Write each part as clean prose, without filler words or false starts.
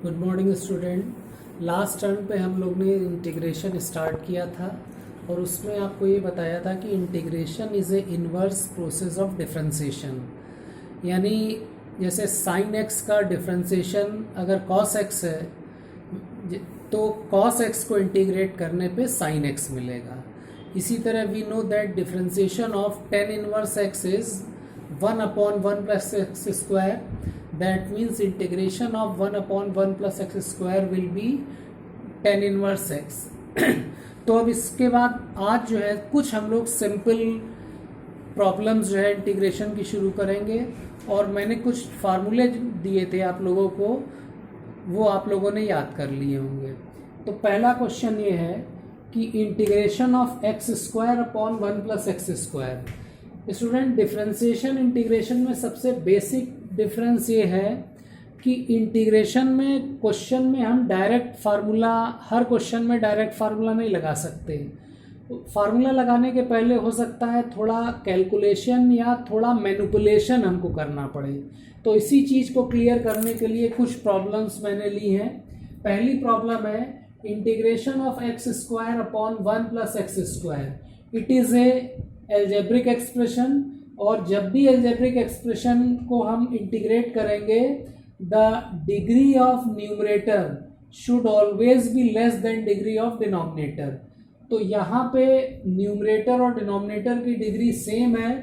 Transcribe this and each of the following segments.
Good morning student. Last term पे हम लोग ने इंटीग्रेशन स्टार्ट किया था और उसमें आपको ये बताया था कि integration is A inverse process of differentiation. यानी जैसे साइन एक्स का डिफरेंशिएशन अगर कॉस एक्स है तो कॉस एक्स को इंटीग्रेट करने पे साइन एक्स मिलेगा। इसी तरह we know that differentiation of tan inverse x is 1/1 plus x square. That means integration of 1/1 plus x square will be tan inverse x. तो अब इसके बाद आज जो है कुछ हम लोग सिंपल प्रॉब्लम्स जो है इंटीग्रेशन की शुरू करेंगे और मैंने कुछ फार्मूले दिए थे आप लोगों को, वो आप लोगों ने याद कर लिए होंगे। तो पहला क्वेश्चन ये है कि integration of x square upon 1 plus x square. Student, differentiation integration में सबसे बेसिक डिफरेंस ये है कि इंटीग्रेशन में क्वेश्चन में हम डायरेक्ट फार्मूला, हर क्वेश्चन में डायरेक्ट फार्मूला नहीं लगा सकते। फार्मूला लगाने के पहले हो सकता है थोड़ा कैलकुलेशन या थोड़ा मैनिपुलेशन हमको करना पड़े। तो इसी चीज़ को क्लियर करने के लिए कुछ प्रॉब्लम्स मैंने ली हैं। पहली प्रॉब्लम है integration of x square upon 1 plus x square. It is a algebraic expression और जब भी एल्जेब्रिक एक्सप्रेशन को हम इंटीग्रेट करेंगे the degree of numerator should always be less than degree of denominator. तो यहाँ पे न्यूमरेटर और डिनोमिनेटर की डिग्री सेम है,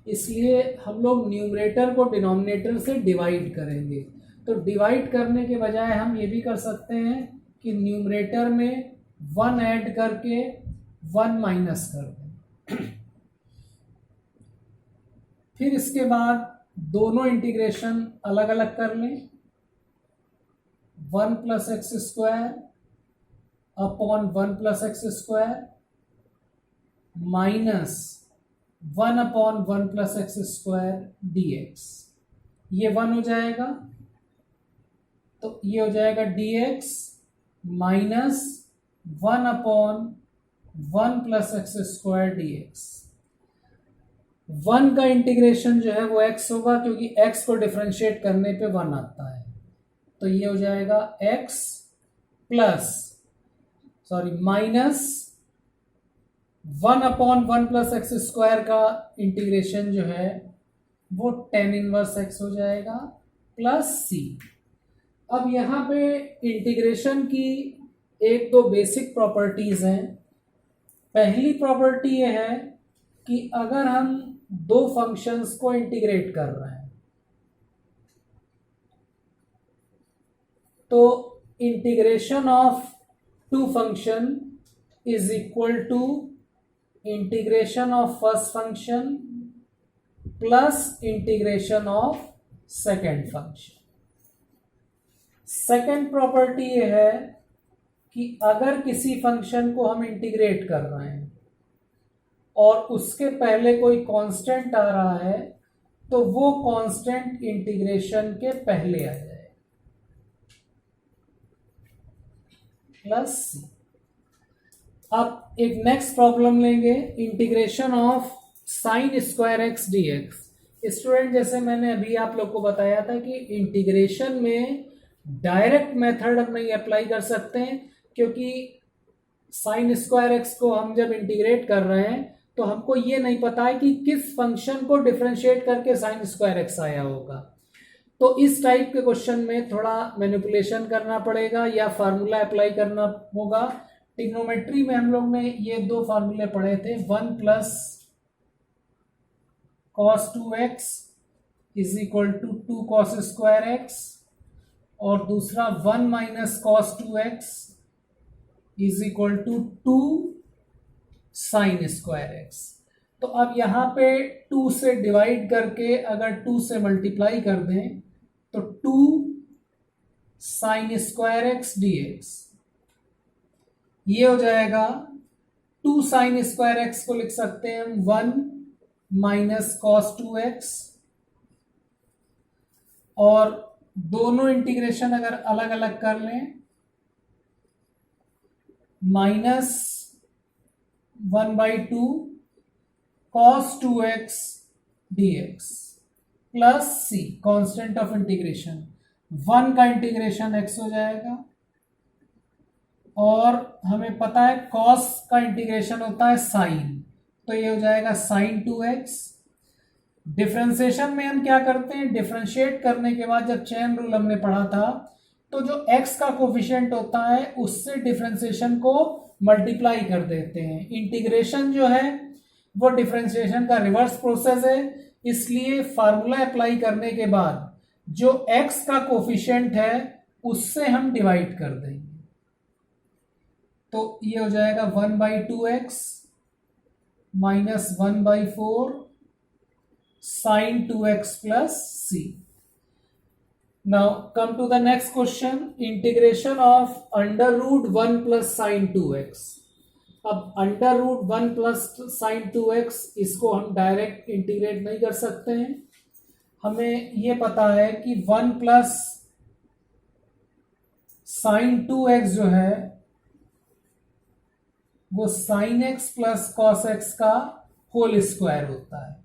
इसलिए हम लोग न्यूमरेटर को डिनोमिनेटर से डिवाइड करेंगे। तो डिवाइड करने के बजाय हम ये भी कर सकते हैं कि न्यूमरेटर में 1 ऐड करके 1 माइनस कर दें। फिर इसके बाद दोनों इंटीग्रेशन अलग अलग कर लें। 1 plus x square upon 1 plus x square minus 1 upon 1 plus x square D x. ये 1 हो जाएगा, तो ये हो जाएगा D x minus 1 upon 1 plus x square D x. 1 का इंटीग्रेशन जो है वो x होगा क्योंकि x को डिफरेंशिएट करने पे 1 आता है। तो ये हो जाएगा x minus 1 upon 1 plus x square का इंटीग्रेशन जो है वो tan इनवर्स x हो जाएगा प्लस c। अब यहाँ पे इंटीग्रेशन की एक दो बेसिक प्रॉपर्टीज हैं। पहली प्रॉपर्टी ये है कि अगर हम दो फंक्शंस को इंटीग्रेट कर रहे हैं तो integration of two function is equal to integration of first function plus integration of second function. Second property ये है कि अगर किसी फंक्शन को हम इंटीग्रेट कर रहे हैं और उसके पहले कोई कांस्टेंट आ रहा है तो वो कांस्टेंट इंटीग्रेशन के पहले आ जाए प्लस सी। अब एक नेक्स्ट प्रॉब्लम लेंगे, integration of sign square x D x. Student, जैसे मैंने अभी आप लोग को बताया था कि इंटीग्रेशन में डायरेक्ट मेथड हम नहीं अप्लाई कर सकते हैं क्योंकि साइन स्क्वायर एक्स को हम जब इंटीग्रेट कर रहे हैं तो हमको ये नहीं पता है कि किस फंक्शन को डिफरेंशिएट करके साइन स्क्वायर एक्स आया होगा। तो इस टाइप के क्वेश्चन में थोड़ा मैनिपुलेशन करना पड़ेगा या फार्मूला अप्लाई करना होगा। ट्रिग्नोमेट्री में हम लोग ने ये दो फार्मूले पढ़े थे, 1 plus cos 2x is equal to 2 cos square x और दूसरा 1 minus cos 2x is equal to 2 sine square x. तो अब यहाँ पे 2 से डिवाइड करके अगर 2 से मल्टीप्लाई कर दें तो 2 sine square x D x, ये हो जाएगा 2 साइन स्क्वायर एक्स को लिख सकते हैं हम 1 माइनस कॉस 2x और दोनों इंटीग्रेशन अगर अलग अलग कर लें minus 1/2 cos 2x dx plus c constant of integration 1 का इंटीग्रेशन x हो जाएगा, और हमें पता है cos का इंटीग्रेशन होता है sin, तो ये हो जाएगा sin 2x। डिफरेंशिएशन में हम क्या करते हैं, डिफरेंशिएट करने के बाद जब चेन रूल हमने पढ़ा था तो जो x का कोफिशिएंट होता है उससे डिफरेंशिएशन को मल्टीप्लाई कर देते हैं। इंटीग्रेशन जो है वो डिफरेंशिएशन का रिवर्स प्रोसेस है, इसलिए फार्मूला अप्लाई करने के बाद जो x का कोफिशिएंट है उससे हम डिवाइड कर देंगे, तो ये हो जाएगा 1/2x minus 1/4 sin 2x plus c। Now come to the next question, integration of under root 1 plus sin 2x। अब under root 1 plus sign 2x इसको हम डायरेक्ट इंटीग्रेट नहीं कर सकते हैं, हमें ये पता है कि 1 प्लस साइन 2x जो है वो sine x plus cos x का होल स्क्वायर होता है,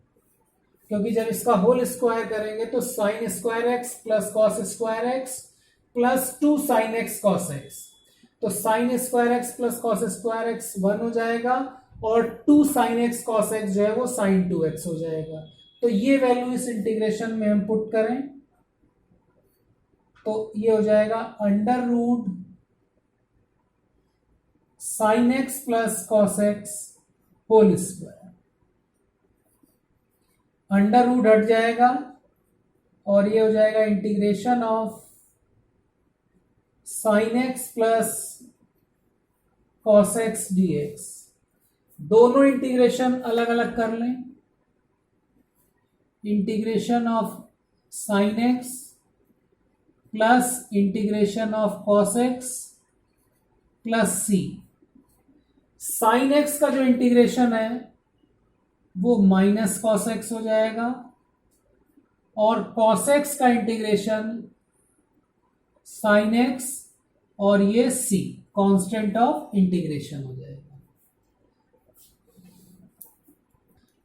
क्योंकि जब इसका होल स्क्वायर करेंगे तो sine square x plus cos square x plus 2 sine x cos x, तो sine square x plus cos square x 1 हो जाएगा और 2 साइन x कॉस x जो है वो साइन 2x हो जाएगा। तो ये वैल्यू इस इंटीग्रेशन में हम पुट करें तो ये हो जाएगा under root sine x plus cos x whole square, under root हट जाएगा और ये हो जाएगा integration of sine x plus cos x dx। दोनों इंटीग्रेशन अलग अलग कर लें, integration of sine x plus integration of cos x plus c। साइन x का जो इंटीग्रेशन है वो माइनस कॉस x हो जाएगा और कॉस x का इंटीग्रेशन साइन x और ये c कांस्टेंट ऑफ इंटीग्रेशन हो जाएगा।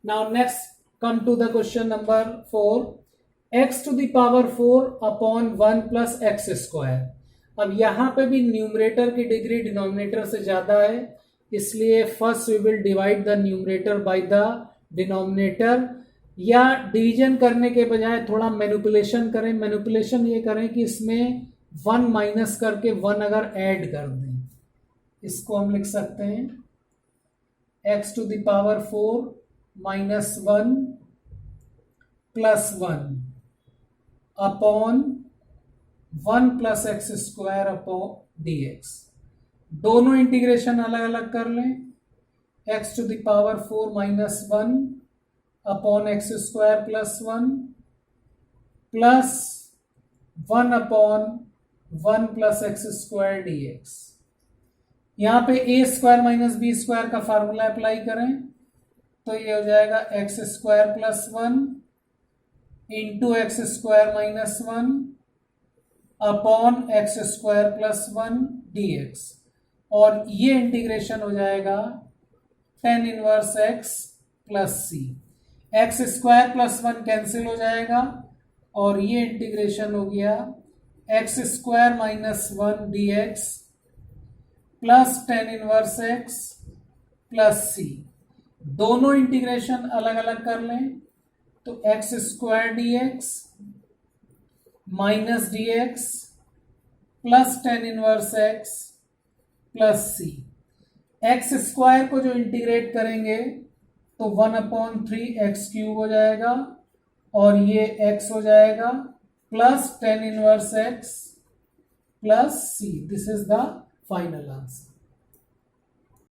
Now next come to the question number 4, x to the power 4 upon 1 plus x square. अब यहां पे भी न्यूमरेटर की डिग्री डिनोमिनेटर से ज्यादा है, इसलिए first we will divide the numerator by the denominator, या डिवीजन करने के बजाय थोड़ा मैनिपुलेशन करें। मैनिपुलेशन ये करें कि इसमें 1 माइनस करके 1 अगर ऐड कर दें, इसको हम लिख सकते हैं x to the power 4 minus 1 plus 1 upon 1 plus x square upon dx। दोनों इंटीग्रेशन अलग अलग कर लें, x to the power 4 minus 1 upon x square plus 1 plus 1 upon 1 plus x square dx। यहां पे a square minus B square का formula apply करें तो ये हो जाएगा x square plus 1 into x square minus 1 upon x square plus 1 dx, और ये इंटीग्रेशन हो जाएगा tan inverse x plus C. X square plus 1 cancel हो जाएगा और ये इंटीग्रेशन हो गया x square minus 1 dx plus tan inverse x plus C. दोनों इंटीग्रेशन अलग अलग कर लें तो x square dx minus dx plus tan inverse x plus C. X square को जो इंटीग्रेट करेंगे तो 1/3 x³ हो जाएगा और ये x हो जाएगा plus tan inverse x plus c। This is the final answer.